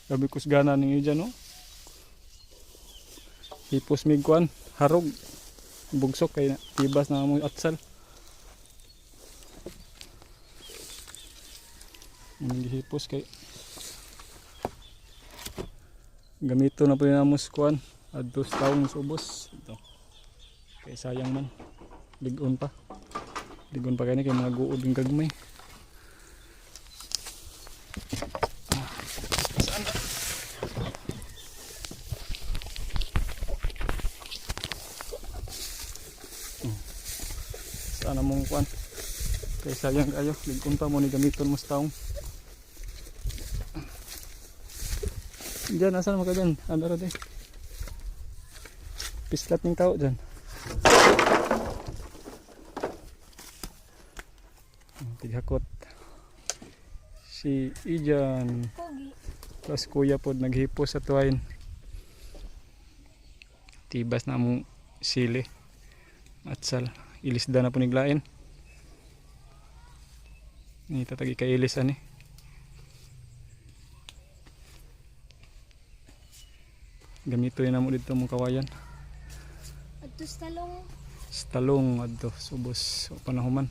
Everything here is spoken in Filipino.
Gabi kusgana ninyo dyan, no? Hipos mig kuan, harog. Bugsok kay tibas na mo atsal. Hipos kay gamito na po yung amos kuan. Adtos taong subos. Ito. Kay sayang man. Ligon pa. Ligon pa kay mga guod ng gagmay. Sana mong kuan kay sayang kayo ligon pa mo ni gamiton mo sa taong dyan. Asan mo ka dyan? Ano rin pislat ng tao dyan. Tighakot si Ijan plus kuya po naghipos sa tuwain. Tibas na mong sili atsal. Ilisda na po niglain. Ni tatagi kay ilisan eh. Gamito yun na mo dito mong kawayan. Adto sa talong. Sa talong adto subos o panahuman.